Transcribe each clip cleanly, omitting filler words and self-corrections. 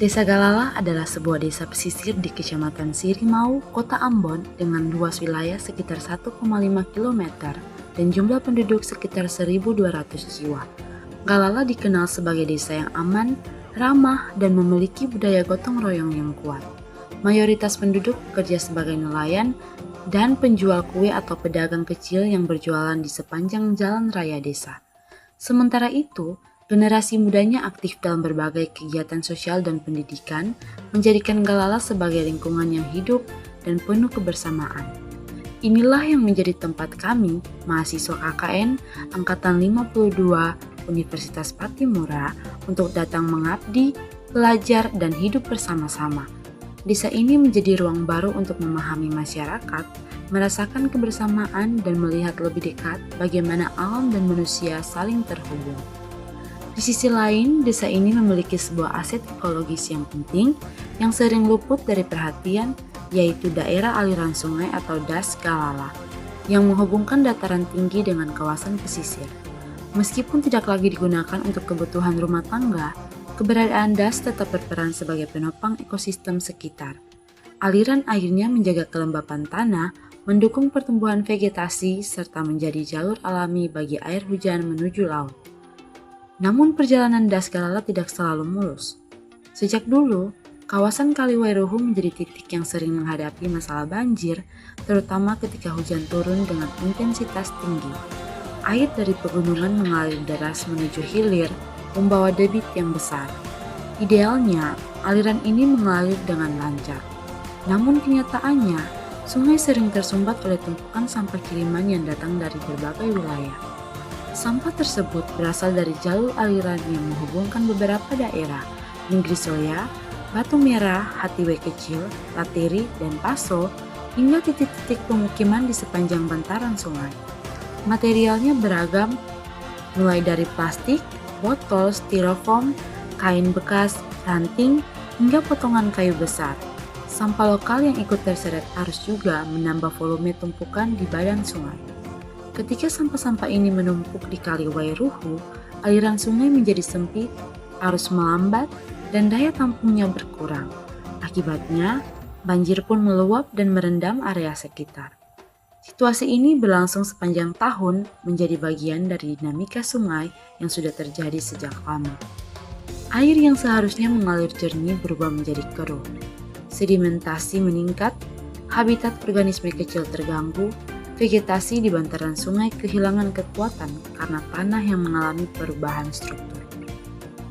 Desa Galala adalah sebuah desa pesisir di Kecamatan Sirimau, Kota Ambon dengan luas wilayah sekitar 1,5 km dan jumlah penduduk sekitar 1.200 jiwa. Galala dikenal sebagai desa yang aman, ramah, dan memiliki budaya gotong royong yang kuat. Mayoritas penduduk bekerja sebagai nelayan dan penjual kue atau pedagang kecil yang berjualan di sepanjang jalan raya desa. Sementara itu, generasi mudanya aktif dalam berbagai kegiatan sosial dan pendidikan, menjadikan Galala sebagai lingkungan yang hidup dan penuh kebersamaan. Inilah yang menjadi tempat kami, mahasiswa KKN Angkatan 52 Universitas Patimura, untuk datang mengabdi, belajar, dan hidup bersama-sama. Desa ini menjadi ruang baru untuk memahami masyarakat, merasakan kebersamaan, dan melihat lebih dekat bagaimana alam dan manusia saling terhubung. Di sisi lain, desa ini memiliki sebuah aset ekologis yang penting yang sering luput dari perhatian, yaitu daerah aliran sungai atau Das Galala, yang menghubungkan dataran tinggi dengan kawasan pesisir. Meskipun tidak lagi digunakan untuk kebutuhan rumah tangga, keberadaan das tetap berperan sebagai penopang ekosistem sekitar. Aliran airnya menjaga kelembapan tanah, mendukung pertumbuhan vegetasi, serta menjadi jalur alami bagi air hujan menuju laut. Namun perjalanan Das Galala tidak selalu mulus. Sejak dulu, kawasan Kali Wairuhu menjadi titik yang sering menghadapi masalah banjir, terutama ketika hujan turun dengan intensitas tinggi. Air dari pegunungan mengalir deras menuju hilir, membawa debit yang besar. Idealnya, aliran ini mengalir dengan lancar. Namun kenyataannya, sungai sering tersumbat oleh tumpukan sampah kiriman yang datang dari berbagai wilayah. Sampah tersebut berasal dari jalur aliran yang menghubungkan beberapa daerah, Negeri Soya, Batu Merah, Hatiwe Kecil, Latiri, dan Paso, hingga titik-titik pemukiman di sepanjang bantaran sungai. Materialnya beragam, mulai dari plastik, botol, styrofoam, kain bekas, ranting, hingga potongan kayu besar. Sampah lokal yang ikut terseret arus juga menambah volume tumpukan di badan sungai. Ketika sampah-sampah ini menumpuk di Kali Wairuhu, aliran sungai menjadi sempit, arus melambat, dan daya tampungnya berkurang. Akibatnya, banjir pun meluap dan merendam area sekitar. Situasi ini berlangsung sepanjang tahun, menjadi bagian dari dinamika sungai yang sudah terjadi sejak lama. Air yang seharusnya mengalir jernih berubah menjadi keruh. Sedimentasi meningkat, habitat organisme kecil terganggu, vegetasi di bantaran sungai kehilangan kekuatan karena tanah yang mengalami perubahan struktur.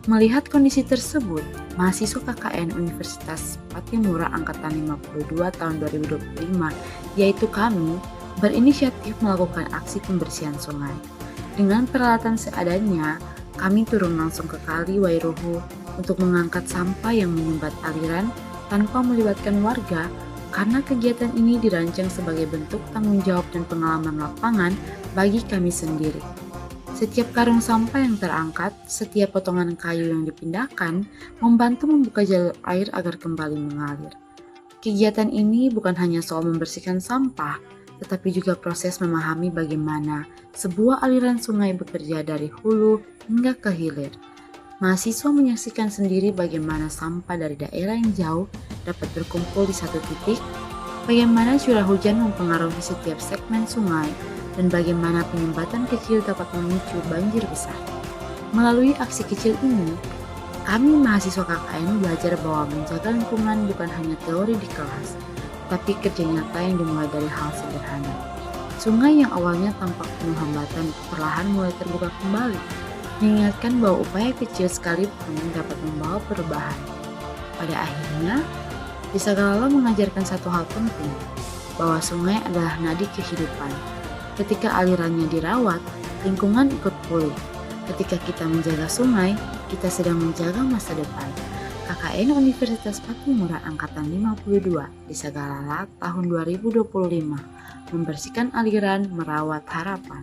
Melihat kondisi tersebut, mahasiswa KKN Universitas Patimura Angkatan 52 tahun 2025, yaitu kami, berinisiatif melakukan aksi pembersihan sungai. Dengan peralatan seadanya, kami turun langsung ke Kali Wairuhu untuk mengangkat sampah yang menyumbat aliran tanpa melibatkan warga, karena kegiatan ini dirancang sebagai bentuk tanggung jawab dan pengalaman lapangan bagi kami sendiri. Setiap karung sampah yang terangkat, setiap potongan kayu yang dipindahkan, membantu membuka jalur air agar kembali mengalir. Kegiatan ini bukan hanya soal membersihkan sampah, tetapi juga proses memahami bagaimana sebuah aliran sungai bekerja dari hulu hingga ke hilir. Mahasiswa menyaksikan sendiri bagaimana sampah dari daerah yang jauh dapat berkumpul di satu titik, bagaimana curah hujan mempengaruhi setiap segmen sungai, dan bagaimana penyumbatan kecil dapat memicu banjir besar. Melalui aksi kecil ini, kami mahasiswa KKN belajar bahwa menjaga lingkungan bukan hanya teori di kelas, tapi kerja nyata yang dimulai dari hal sederhana. Sungai yang awalnya tampak penuh hambatan perlahan mulai terbuka kembali, mengingatkan bahwa upaya kecil sekalipun dapat membawa perubahan. Pada akhirnya, Desa Galala mengajarkan satu hal penting, bahwa sungai adalah nadi kehidupan. Ketika alirannya dirawat, lingkungan ikut pulih. Ketika kita menjaga sungai, kita sedang menjaga masa depan. KKN Universitas Patimura Angkatan 52, Desa Galala tahun 2025, membersihkan aliran, merawat harapan.